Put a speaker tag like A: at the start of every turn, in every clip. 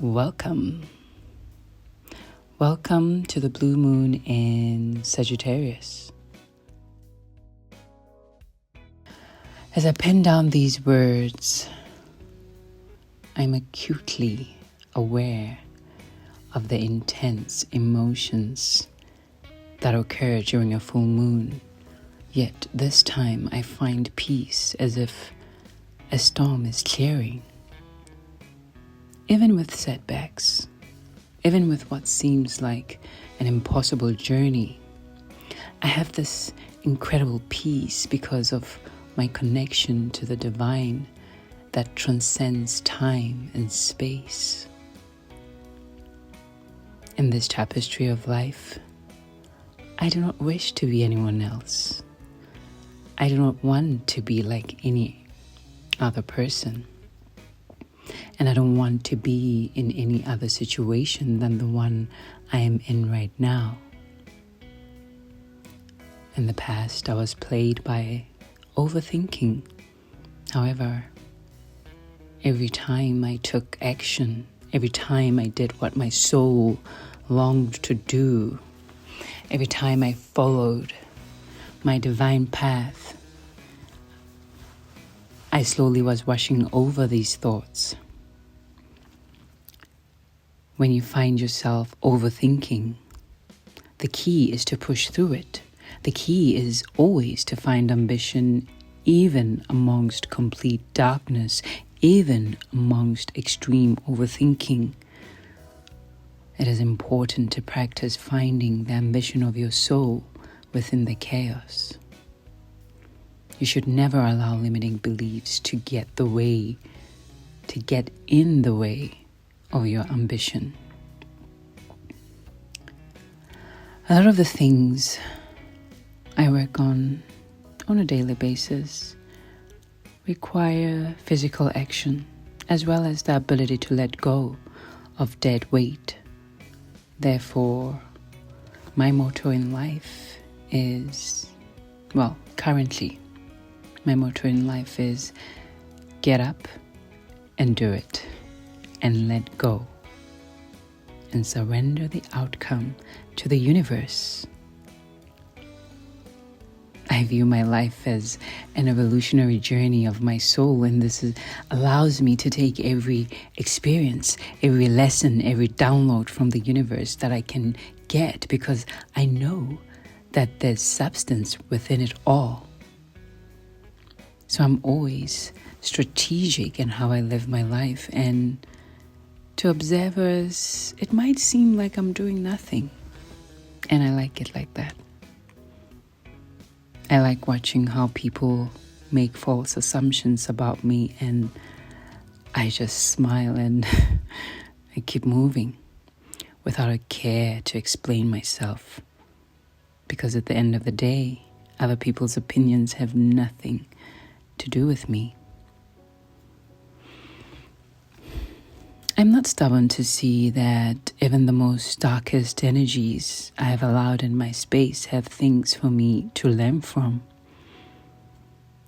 A: Welcome. Welcome to the blue moon in Sagittarius. As I pen down these words, I'm acutely aware of the intense emotions that occur during a full moon. Yet this time I find peace as if a storm is clearing. Even with setbacks, even with what seems like an impossible journey, I have this incredible peace because of my connection to the divine that transcends time and space. In this tapestry of life, I do not wish to be anyone else. I do not want to be like any other person. And I don't want to be in any other situation than the one I am in right now. In the past, I was plagued by overthinking. However, every time I took action, every time I did what my soul longed to do, every time I followed my divine path, I slowly was washing over these thoughts. When you find yourself overthinking, the key is to push through it. The key is always to find ambition even amongst complete darkness, even amongst extreme overthinking. It is important to practice finding the ambition of your soul within the chaos. You should never allow limiting beliefs to get in the way of your ambition. A lot of the things I work on a daily basis require physical action as well as the ability to let go of dead weight. Therefore, my motto in life is, currently, my motto in life is get up and do it and let go and surrender the outcome to the universe. I view my life as an evolutionary journey of my soul, and this allows me to take every experience, every lesson, every download from the universe that I can get because I know that there's substance within it all. So I'm always strategic in how I live my life, and to observers, it might seem like I'm doing nothing, and I like it like that. I like watching how people make false assumptions about me, and I just smile and I keep moving without a care to explain myself, because at the end of the day, other people's opinions have nothing to do with me. I'm not stubborn to see that even the most darkest energies I have allowed in my space have things for me to learn from.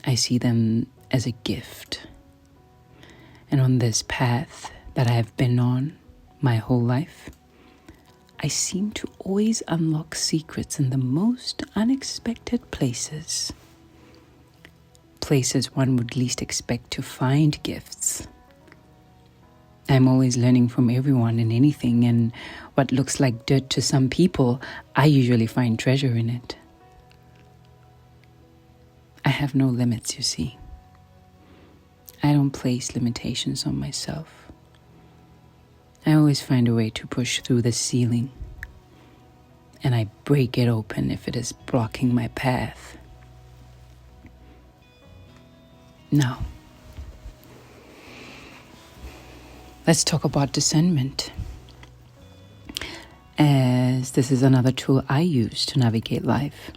A: I see them as a gift. And on this path that I have been on my whole life, I seem to always unlock secrets in the most unexpected places. Places one would least expect to find gifts. I'm always learning from everyone and anything, and what looks like dirt to some people, I usually find treasure in it. I have no limits, you see. I don't place limitations on myself. I always find a way to push through the ceiling, and I break it open if it is blocking my path. Now, let's talk about discernment, as this is another tool I use to navigate life.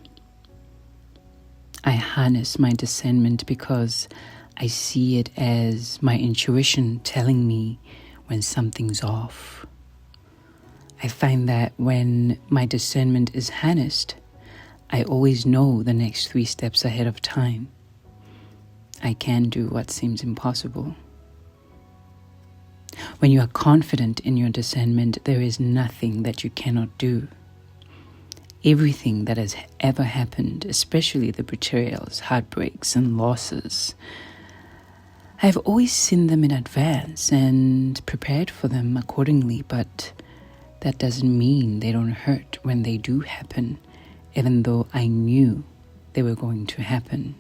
A: I harness my discernment because I see it as my intuition telling me when something's off. I find that when my discernment is harnessed, I always know the next 3 steps ahead of time. I can do what seems impossible. When you are confident in your discernment, there is nothing that you cannot do. Everything that has ever happened, especially the betrayals, heartbreaks, and losses, I have always seen them in advance and prepared for them accordingly, but that doesn't mean they don't hurt when they do happen, even though I knew they were going to happen.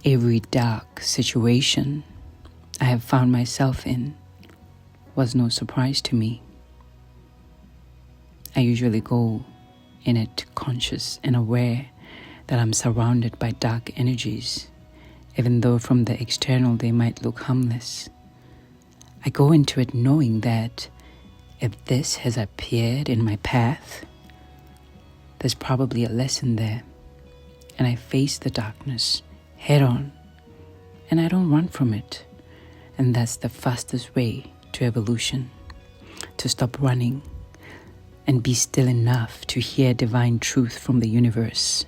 A: Every dark situation I have found myself in was no surprise to me. I usually go in it conscious and aware that I'm surrounded by dark energies, even though from the external they might look harmless. I go into it knowing that if this has appeared in my path, there's probably a lesson there, and I face the darkness head on, and I don't run from it. And that's the fastest way to evolution, to stop running and be still enough to hear divine truth from the universe.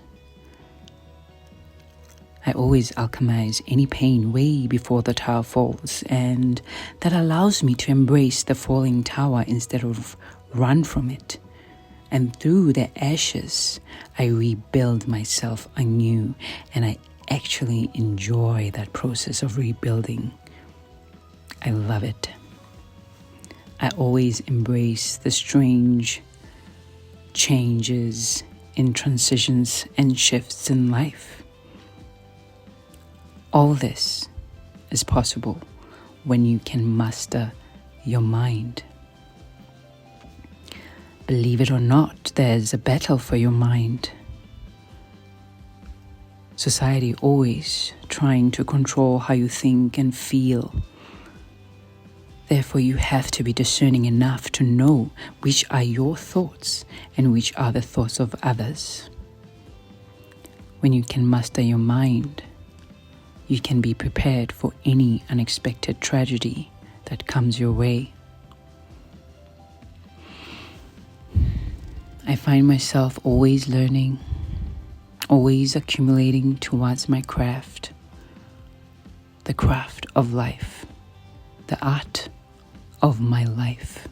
A: I always alchemize any pain way before the tower falls, and that allows me to embrace the falling tower instead of run from it. And through the ashes, I rebuild myself anew, and I actually enjoy that process of rebuilding. I love it. I always embrace the strange changes in transitions and shifts in life. All this is possible when you can master your mind. Believe it or not, there's a battle for your mind. Society always trying to control how you think and feel. Therefore, you have to be discerning enough to know which are your thoughts and which are the thoughts of others. When you can master your mind, you can be prepared for any unexpected tragedy that comes your way. I find myself always learning, always accumulating towards my craft, the craft of life, the art of my life.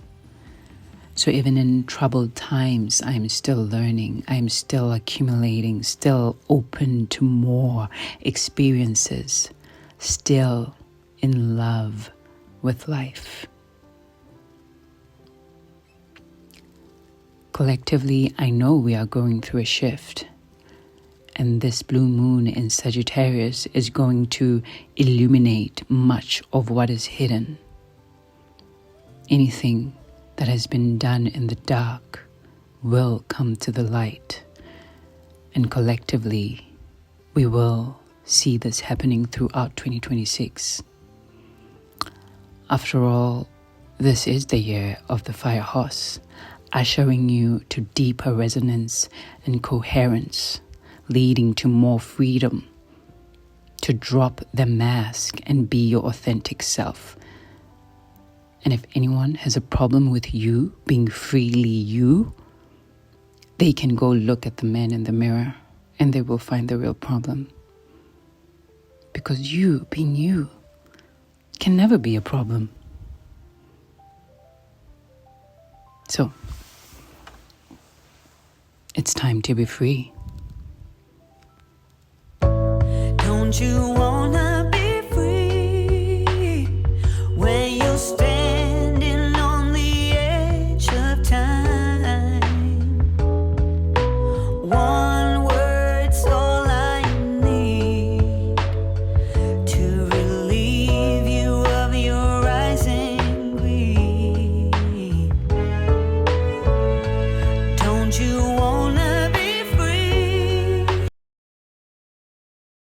A: So even in troubled times, I'm still learning, I'm still accumulating, still open to more experiences, still in love with life. Collectively, I know we are going through a shift, and this blue moon in Sagittarius is going to illuminate much of what is hidden. Anything that has been done in the dark will come to the light, and collectively we will see this happening throughout 2026. After all, this is the year of the fire horse, ushering you to deeper resonance and coherence, leading to more freedom, to drop the mask and be your authentic self. And if anyone has a problem with you being freely you, they can go look at the man in the mirror and they will find the real problem. Because you, being you, can never be a problem. So, it's time to be free.
B: Don't you wanna